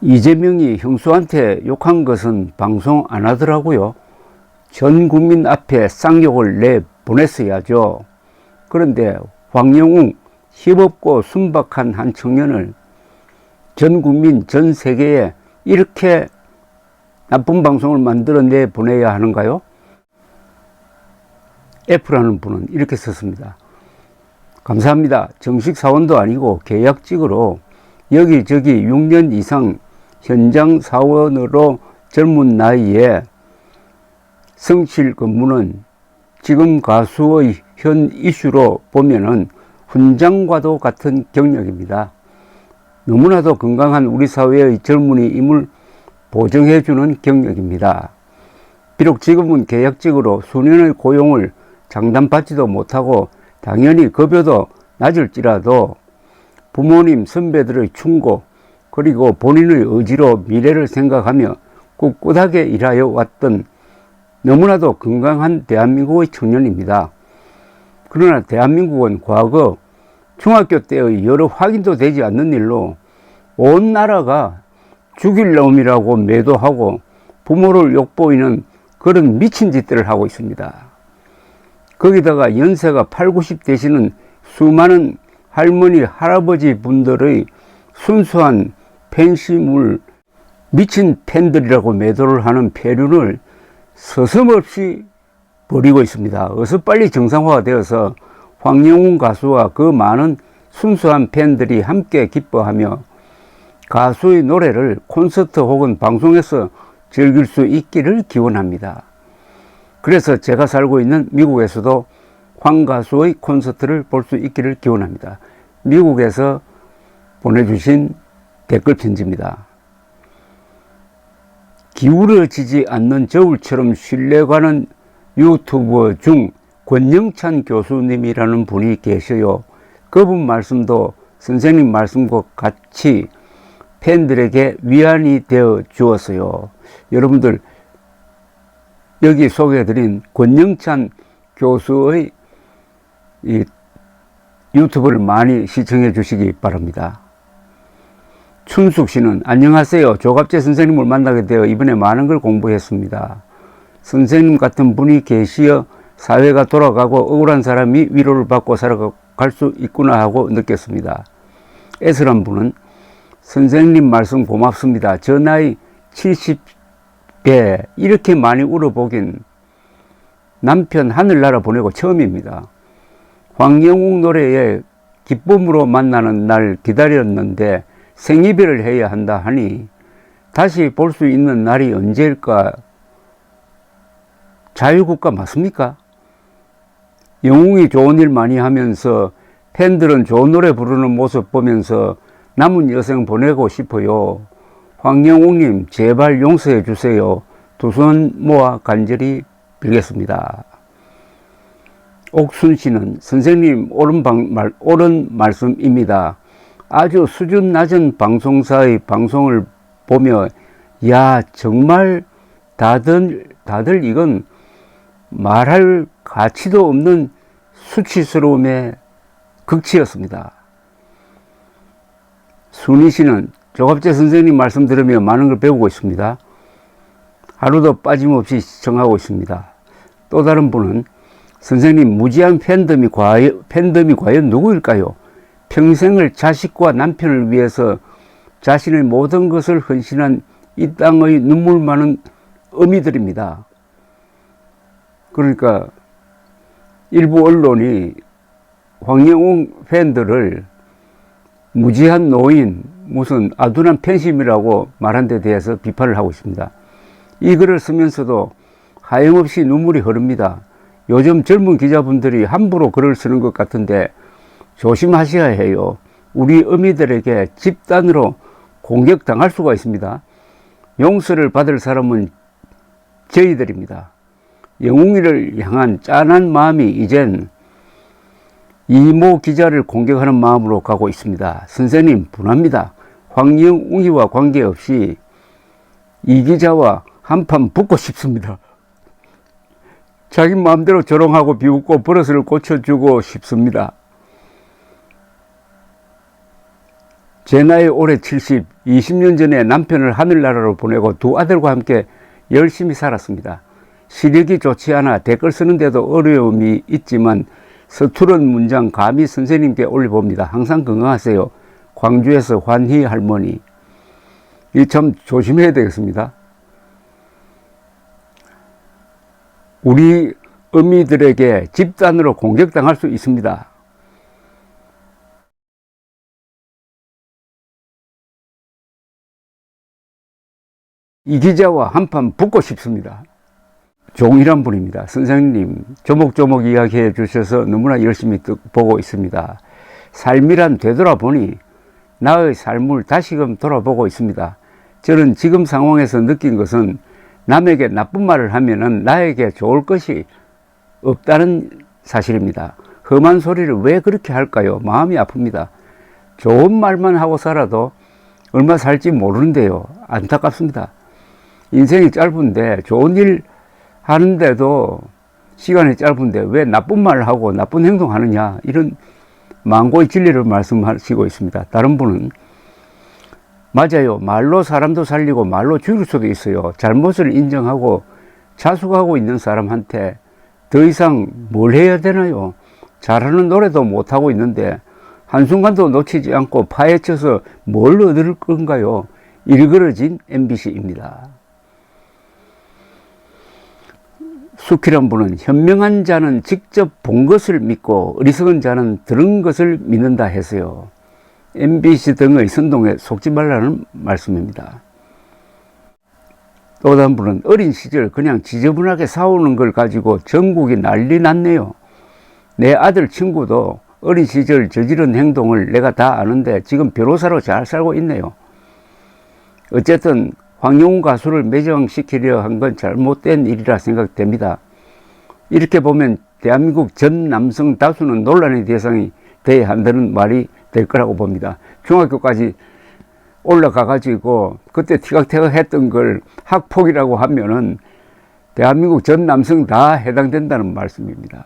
이재명이 형수한테 욕한 것은 방송 안 하더라고요. 전 국민 앞에 쌍욕을 내보냈어야죠. 그런데 황영웅 힘없고 순박한 한 청년을 전 국민 전 세계에 이렇게 나쁜 방송을 만들어 내보내야 하는가요? F라는 분은 이렇게 썼습니다. 감사합니다. 정식 사원도 아니고 계약직으로 여기저기 6년 이상 현장 사원으로 젊은 나이에 성실 근무는 지금 가수의 현 이슈로 보면은 훈장과도 같은 경력입니다. 너무나도 건강한 우리 사회의 젊은이임을 보증해주는 경력입니다. 비록 지금은 계약직으로 수년의 고용을 장담받지도 못하고 당연히 급여도 낮을지라도 부모님, 선배들의 충고 그리고 본인의 의지로 미래를 생각하며 꿋꿋하게 일하여 왔던 너무나도 건강한 대한민국의 청년입니다. 그러나 대한민국은 과거 중학교 때의 여러 확인도 되지 않는 일로 온 나라가 죽일 놈이라고 매도하고 부모를 욕보이는 그런 미친 짓들을 하고 있습니다. 거기다가 연세가 8, 90 되시는 수많은 할머니, 할아버지 분들의 순수한 팬심을 미친 팬들이라고 매도를 하는 폐륜을 서슴없이 벌이고 있습니다. 어서 빨리 정상화가 되어서 황영웅 가수와 그 많은 순수한 팬들이 함께 기뻐하며 가수의 노래를 콘서트 혹은 방송에서 즐길 수 있기를 기원합니다. 그래서 제가 살고 있는 미국에서도 황 가수의 콘서트를 볼 수 있기를 기원합니다. 미국에서 보내주신 댓글 편지입니다. 기울어지지 않는 저울처럼 신뢰가는 유튜버 중 권영찬 교수님이라는 분이 계셔요. 그분 말씀도 선생님 말씀과 같이 팬들에게 위안이 되어 주었어요. 여러분들 여기 소개해드린 권영찬 교수의 이 유튜브를 많이 시청해 주시기 바랍니다. 춘숙 씨는 안녕하세요. 조갑재 선생님을 만나게 되어 이번에 많은 걸 공부했습니다. 선생님 같은 분이 계시어 사회가 돌아가고 억울한 사람이 위로를 받고 살아갈 수 있구나 하고 느꼈습니다. 애슬한 분은 선생님 말씀 고맙습니다. 저 나이 70에 이렇게 많이 울어보긴 남편 하늘나라 보내고 처음입니다. 황영웅 노래에 기쁨으로 만나는 날 기다렸는데 생이별을 해야 한다 하니 다시 볼 수 있는 날이 언제일까? 자유국가 맞습니까? 영웅이 좋은 일 많이 하면서 팬들은 좋은 노래 부르는 모습 보면서 남은 여생 보내고 싶어요. 황영웅님 제발 용서해 주세요. 두 손 모아 간절히 빌겠습니다. 옥순 씨는 선생님 옳은 말씀입니다. 아주 수준 낮은 방송사의 방송을 보며 야 정말 다들 이건 말할 가치도 없는 수치스러움의 극치였습니다. 순희 씨는 조갑재 선생님 말씀 들으며 많은 걸 배우고 있습니다. 하루도 빠짐없이 시청하고 있습니다. 또 다른 분은 선생님 무지한 팬덤이 과연 누구일까요? 평생을 자식과 남편을 위해서 자신의 모든 것을 헌신한 이 땅의 눈물 많은 어미들입니다. 그러니까 일부 언론이 황영웅 팬들을 무지한 노인, 무슨 아둔한 팬심이라고 말한 데 대해서 비판을 하고 있습니다. 이 글을 쓰면서도 하염없이 눈물이 흐릅니다. 요즘 젊은 기자분들이 함부로 글을 쓰는 것 같은데 조심하셔야 해요. 우리 어미들에게 집단으로 공격당할 수가 있습니다. 용서를 받을 사람은 저희들입니다. 영웅이를 향한 짠한 마음이 이젠 이모 기자를 공격하는 마음으로 가고 있습니다. 선생님 분합니다. 황영웅이와 관계없이 이 기자와 한판 붙고 싶습니다. 자기 마음대로 조롱하고 비웃고 버릇을 고쳐주고 싶습니다. 제 나이 올해 70, 20년 전에 남편을 하늘나라로 보내고 두 아들과 함께 열심히 살았습니다. 시력이 좋지 않아 댓글 쓰는데도 어려움이 있지만 서투른 문장 감히 선생님께 올려봅니다. 항상 건강하세요. 광주에서 환희 할머니. 이 참 조심해야 되겠습니다. 우리 어미들에게 집단으로 공격당할 수 있습니다. 이 기자와 한판 붙고 싶습니다. 종이란 분입니다. 선생님, 조목조목 이야기해 주셔서 너무나 열심히 보고 있습니다. 삶이란 되돌아보니 나의 삶을 다시금 돌아보고 있습니다. 저는 지금 상황에서 느낀 것은 남에게 나쁜 말을 하면은 나에게 좋을 것이 없다는 사실입니다. 험한 소리를 왜 그렇게 할까요? 마음이 아픕니다. 좋은 말만 하고 살아도 얼마 살지 모르는데요. 안타깝습니다. 인생이 짧은데 좋은 일 하는데도 시간이 짧은데 왜 나쁜 말을 하고 나쁜 행동하느냐, 이런 망고의 진리를 말씀하시고 있습니다. 다른 분은 맞아요. 말로 사람도 살리고 말로 죽일 수도 있어요. 잘못을 인정하고 자숙하고 있는 사람한테 더 이상 뭘 해야 되나요? 잘하는 노래도 못하고 있는데 한순간도 놓치지 않고 파헤쳐서 뭘 얻을 건가요? 일그러진 MBC입니다. 숙희란 분은 현명한 자는 직접 본 것을 믿고 어리석은 자는 들은 것을 믿는다 해서요. MBC 등의 선동에 속지 말라는 말씀입니다. 또 다른 분은 어린 시절 그냥 지저분하게 싸우는 걸 가지고 전국이 난리 났네요. 내 아들 친구도 어린 시절 저지른 행동을 내가 다 아는데 지금 변호사로 잘 살고 있네요. 어쨌든 황영웅 가수를 매장시키려 한 건 잘못된 일이라 생각됩니다. 이렇게 보면 대한민국 전 남성 다수는 논란의 대상이 돼야 한다는 말이 될 거라고 봅니다. 중학교까지 올라가가지고 그때 티격태격 했던 걸 학폭이라고 하면은 대한민국 전 남성 다 해당된다는 말씀입니다.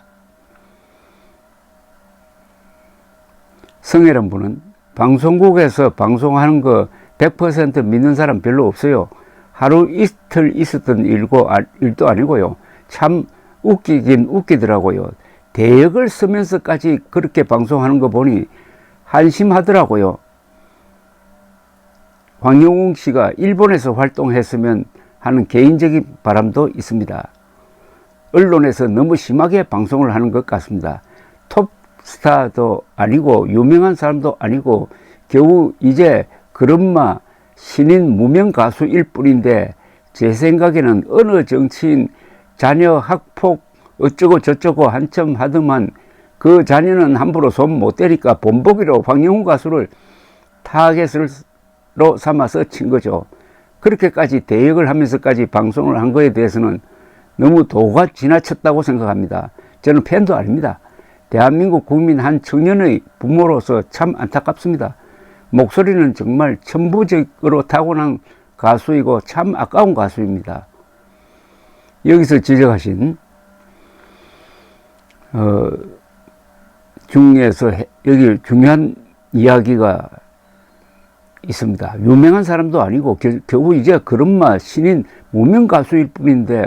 성혜란 분은 방송국에서 방송하는 거 100% 믿는 사람 별로 없어요. 하루 이틀 있었던 일도 아니고요. 참 웃기긴 웃기더라고요. 대역을 쓰면서까지 그렇게 방송하는 거 보니 한심하더라고요. 황영웅 씨가 일본에서 활동했으면 하는 개인적인 바람도 있습니다. 언론에서 너무 심하게 방송을 하는 것 같습니다. 톱스타도 아니고 유명한 사람도 아니고 겨우 이제 그런마 신인 무명 가수일 뿐인데 제 생각에는 어느 정치인 자녀 학폭 어쩌고 저쩌고 한참 하더만 그 자녀는 함부로 손 못 대니까 본보기로 황영웅 가수를 타겟으로 삼아서 친 거죠. 그렇게까지 대역을 하면서까지 방송을 한 거에 대해서는 너무 도가 지나쳤다고 생각합니다. 저는 팬도 아닙니다. 대한민국 국민 한 청년의 부모로서 참 안타깝습니다. 목소리는 정말 천부적으로 타고난 가수이고 참 아까운 가수입니다. 여기서 지적하신 중에서 여기 중요한 이야기가 있습니다. 유명한 사람도 아니고 겨우 이제 그런마 신인 무명 가수일 뿐인데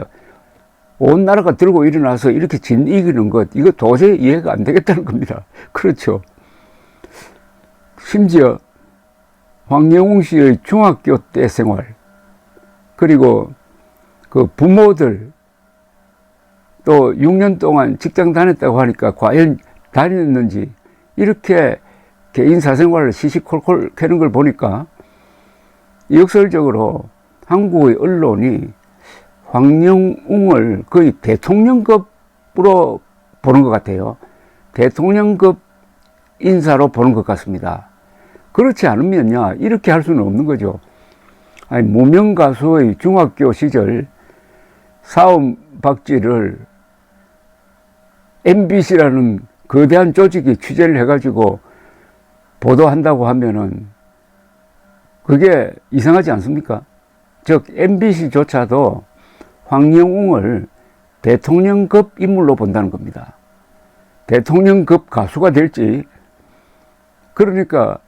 온 나라가 들고 일어나서 이렇게 이기는 것, 이거 도저히 이해가 안 되겠다는 겁니다. 그렇죠. 심지어 황영웅 씨의 중학교 때 생활, 그리고 그 부모들 또 6년 동안 직장 다녔다고 하니까 과연 다녔는지, 이렇게 개인 사생활을 시시콜콜 캐는 걸 보니까 역설적으로 한국의 언론이 황영웅을 거의 대통령급으로 보는 것 같아요. 대통령급 인사로 보는 것 같습니다. 그렇지 않으면요, 이렇게 할 수는 없는 거죠. 아니, 무명 가수의 중학교 시절 사업박지를 MBC라는 거대한 조직이 취재를 해가지고 보도한다고 하면은 그게 이상하지 않습니까? 즉 MBC조차도 황영웅을 대통령급 인물로 본다는 겁니다. 대통령급 가수가 될지, 그러니까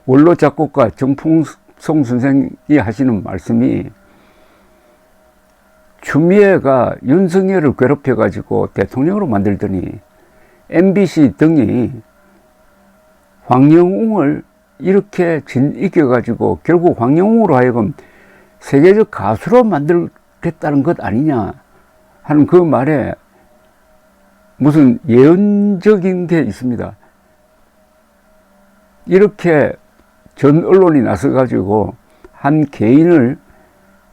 원로 작곡가 정풍송 선생이 하시는 말씀이 추미애가 윤석열을 괴롭혀가지고 대통령으로 만들더니 MBC 등이 황영웅을 이렇게 이겨가지고 결국 황영웅으로 하여금 세계적 가수로 만들겠다는 것 아니냐 하는 그 말에 무슨 예언적인 게 있습니다. 이렇게 전 언론이 나서가지고 한 개인을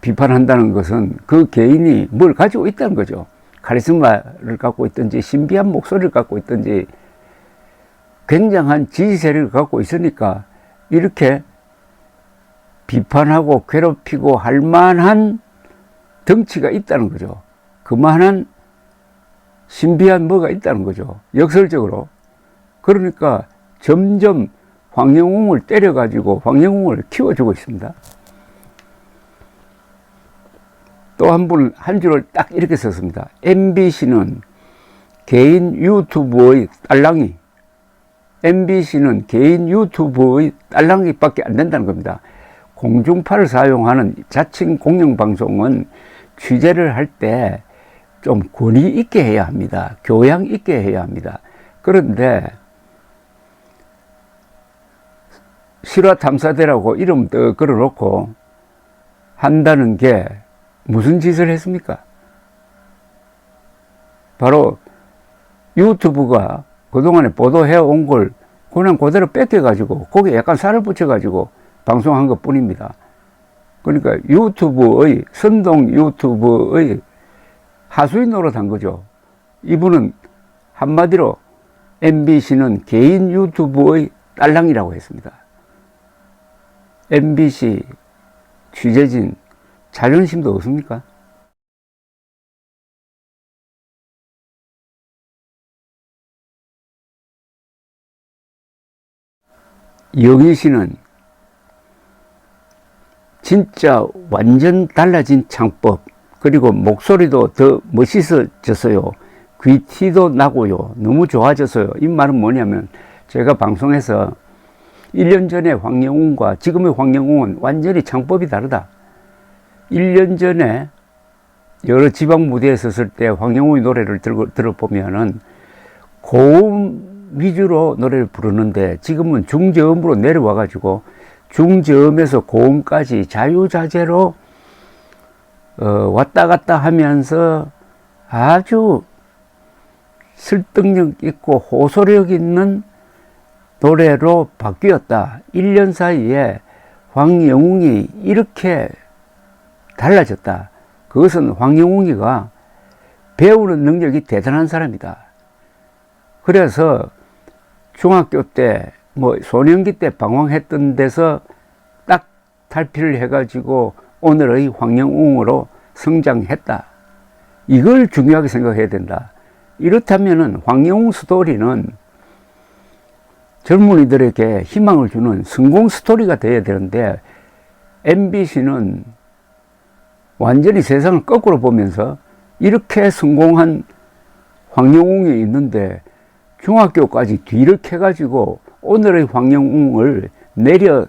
비판한다는 것은 그 개인이 뭘 가지고 있다는 거죠. 카리스마를 갖고 있든지 신비한 목소리를 갖고 있든지 굉장한 지지 세력을 갖고 있으니까 이렇게 비판하고 괴롭히고 할 만한 덩치가 있다는 거죠. 그만한 신비한 뭐가 있다는 거죠. 역설적으로. 그러니까 점점 황영웅을 때려가지고 황영웅을 키워주고 있습니다. 또 한 분, 한 줄을 딱 이렇게 썼습니다. MBC는 개인 유튜브의 딸랑이, MBC는 개인 유튜브의 딸랑이밖에 안 된다는 겁니다. 공중파를 사용하는 자칭 공영방송은 취재를 할 때 좀 권위 있게 해야 합니다. 교양 있게 해야 합니다. 그런데 실화탐사대라고 이름 더 걸어놓고 한다는 게 무슨 짓을 했습니까? 바로 유튜브가 그동안에 보도해온 걸 그냥 그대로 뺏겨가지고 거기에 약간 살을 붙여가지고 방송한 것 뿐입니다. 그러니까 유튜브의, 선동 유튜브의 하수인 노릇한 거죠. 이분은 한마디로 MBC는 개인 유튜브의 딸랑이라고 했습니다. MBC 취재진 자존심도 없습니까? 영희 씨는 진짜 완전 달라진 창법, 그리고 목소리도 더 멋있어졌어요. 귀티도 나고요. 너무 좋아졌어요. 이 말은 뭐냐면 제가 방송에서 1년 전에 황영웅과 지금의 황영웅은 완전히 창법이 다르다. 1년 전에 여러 지방 무대에 섰을 때 황영웅의 노래를 들어보면은 고음 위주로 노래를 부르는데 지금은 중저음으로 내려와가지고 중저음에서 고음까지 자유자재로 왔다 갔다 하면서 아주 설득력 있고 호소력 있는 노래로 바뀌었다. 1년 사이에 황영웅이 이렇게 달라졌다. 그것은 황영웅이가 배우는 능력이 대단한 사람이다. 그래서 중학교 때, 소년기 때 방황했던 데서 딱 탈피를 해가지고 오늘의 황영웅으로 성장했다. 이걸 중요하게 생각해야 된다. 이렇다면은 황영웅 스토리는 젊은이들에게 희망을 주는 성공 스토리가 되어야 되는데 MBC는 완전히 세상을 거꾸로 보면서 이렇게 성공한 황영웅이 있는데 중학교까지 뒤를 캐가지고 오늘의 황영웅을 내려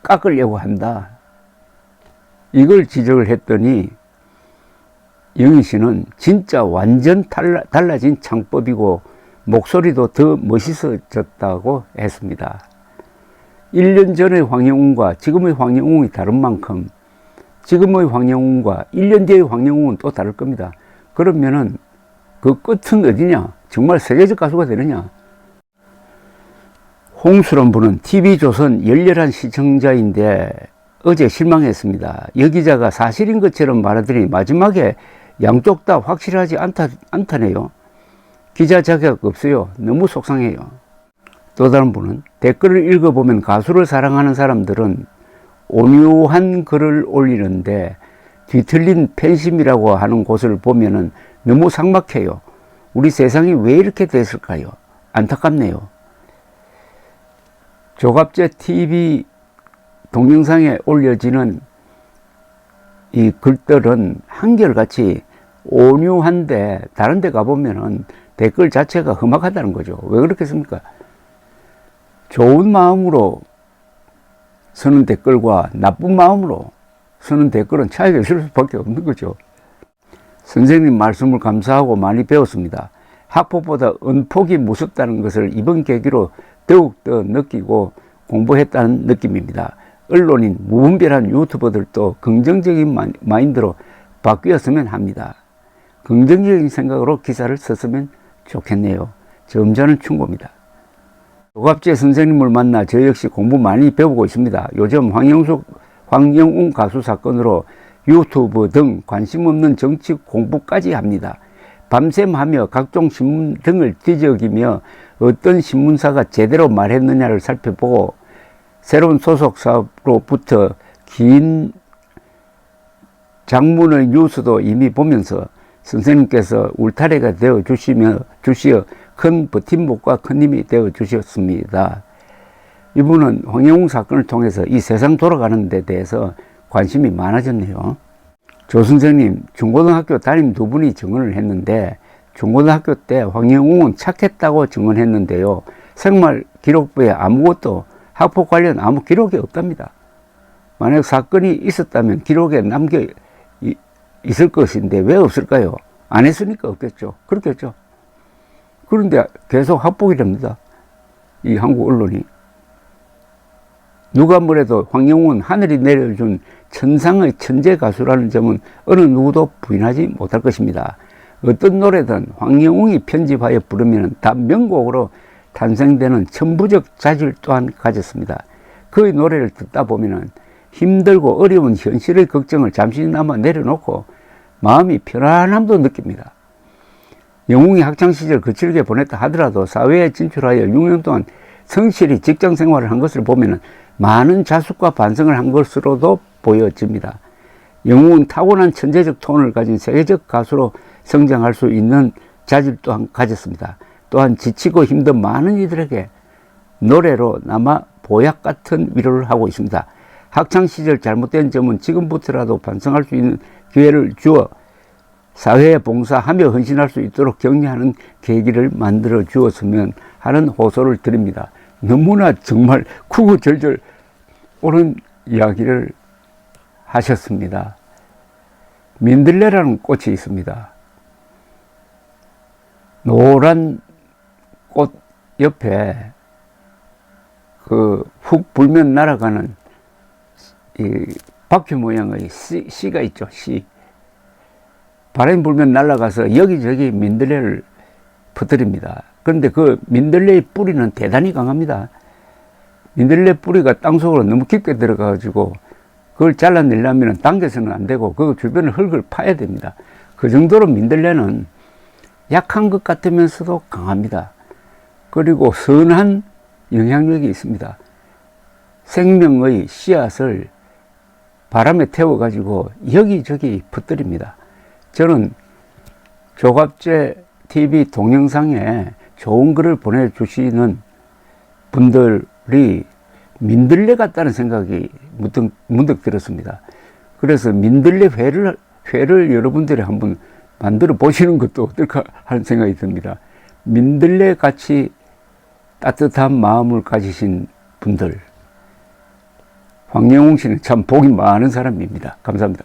깎으려고 한다. 이걸 지적을 했더니 영희 씨는 진짜 완전 달라진 창법이고 목소리도 더 멋있어졌다고 했습니다. 1년 전의 황영웅과 지금의 황영웅이 다른 만큼 지금의 황영웅과 1년 뒤의 황영웅은 또 다를 겁니다. 그러면은 그 끝은 어디냐? 정말 세계적 가수가 되느냐? 홍수란 분은 TV조선 열렬한 시청자인데 어제 실망했습니다. 여 기자가 사실인 것처럼 말하더니 마지막에 양쪽 다 확실하지 않다네요. 기자 자격 없어요. 너무 속상해요. 또 다른 분은 댓글을 읽어보면 가수를 사랑하는 사람들은 온유한 글을 올리는데 뒤틀린 팬심이라고 하는 곳을 보면은 너무 삭막해요. 우리 세상이 왜 이렇게 됐을까요? 안타깝네요. 조갑제 TV 동영상에 올려지는 이 글들은 한결같이 온유한데 다른 데 가보면은 댓글 자체가 험악하다는 거죠. 왜 그렇겠습니까? 좋은 마음으로 쓰는 댓글과 나쁜 마음으로 쓰는 댓글은 차이가 있을 수밖에 없는 거죠. 선생님 말씀을 감사하고 많이 배웠습니다. 학폭보다 은폭이 무섭다는 것을 이번 계기로 더욱더 느끼고 공부했다는 느낌입니다. 언론인, 무분별한 유튜버들도 긍정적인 마인드로 바뀌었으면 합니다. 긍정적인 생각으로 기사를 썼으면 좋겠네요. 점잖은 충고입니다. 조갑재 선생님을 만나 저 역시 공부 많이 배우고 있습니다. 요즘 황영웅 가수 사건으로 유튜브 등 관심 없는 정치 공부까지 합니다. 밤샘 하며 각종 신문 등을 뒤적이며 어떤 신문사가 제대로 말했느냐를 살펴보고 새로운 소속사로부터 긴 장문의 뉴스도 이미 보면서 선생님께서 울타리가 되어 주시어 큰 버팀목과 큰 힘이 되어 주셨습니다. 이분은 황영웅 사건을 통해서 이 세상 돌아가는 데 대해서 관심이 많아졌네요. 조 선생님, 중고등학교 담임 두 분이 증언을 했는데 중고등학교 때 황영웅은 착했다고 증언했는데요. 생활 기록부에 아무것도 학폭 관련 아무 기록이 없답니다. 만약 사건이 있었다면 기록에 남겨 있을 것인데 왜 없을까요? 안 했으니까 없겠죠. 그렇겠죠. 그런데 계속 학폭이랍니다. 이 한국 언론이. 누가 뭐래도 황영웅은 하늘이 내려준 천상의 천재 가수라는 점은 어느 누구도 부인하지 못할 것입니다. 어떤 노래든 황영웅이 편집하여 부르면 다 명곡으로 탄생되는 천부적 자질 또한 가졌습니다. 그의 노래를 듣다 보면 힘들고 어려운 현실의 걱정을 잠시나마 내려놓고 마음이 편안함도 느낍니다. 영웅이 학창시절 거칠게 보냈다 하더라도 사회에 진출하여 6년 동안 성실히 직장생활을 한 것을 보면 많은 자숙과 반성을 한 것으로도 보여집니다. 영웅은 타고난 천재적 톤을 가진 세계적 가수로 성장할 수 있는 자질 또한 가졌습니다. 또한 지치고 힘든 많은 이들에게 노래로 남아 보약 같은 위로를 하고 있습니다. 학창시절 잘못된 점은 지금부터라도 반성할 수 있는 기회를 주어 사회에 봉사하며 헌신할 수 있도록 격려하는 계기를 만들어 주었으면 하는 호소를 드립니다. 너무나 정말 구구절절 옳은 이야기를 하셨습니다. 민들레라는 꽃이 있습니다. 노란 꽃 옆에 그 훅 불면 날아가는 이 바퀴 모양의 씨가 있죠. 씨. 바람이 불면 날아가서 여기저기 민들레를 퍼뜨립니다. 그런데 그 민들레의 뿌리는 대단히 강합니다. 민들레 뿌리가 땅속으로 너무 깊게 들어가가지고 그걸 잘라내려면 당겨서는 안 되고 그 주변에 흙을 파야 됩니다. 그 정도로 민들레는 약한 것 같으면서도 강합니다. 그리고 선한 영향력이 있습니다. 생명의 씨앗을 바람에 태워가지고 여기저기 퍼뜨립니다. 저는 조갑재 TV 동영상에 좋은 글을 보내주시는 분들이 민들레 같다는 생각이 문득 들었습니다. 그래서 민들레 회를 여러분들이 한번 만들어 보시는 것도 어떨까 하는 생각이 듭니다. 민들레 같이 따뜻한 마음을 가지신 분들, 황영웅 씨는 참 복이 많은 사람입니다. 감사합니다.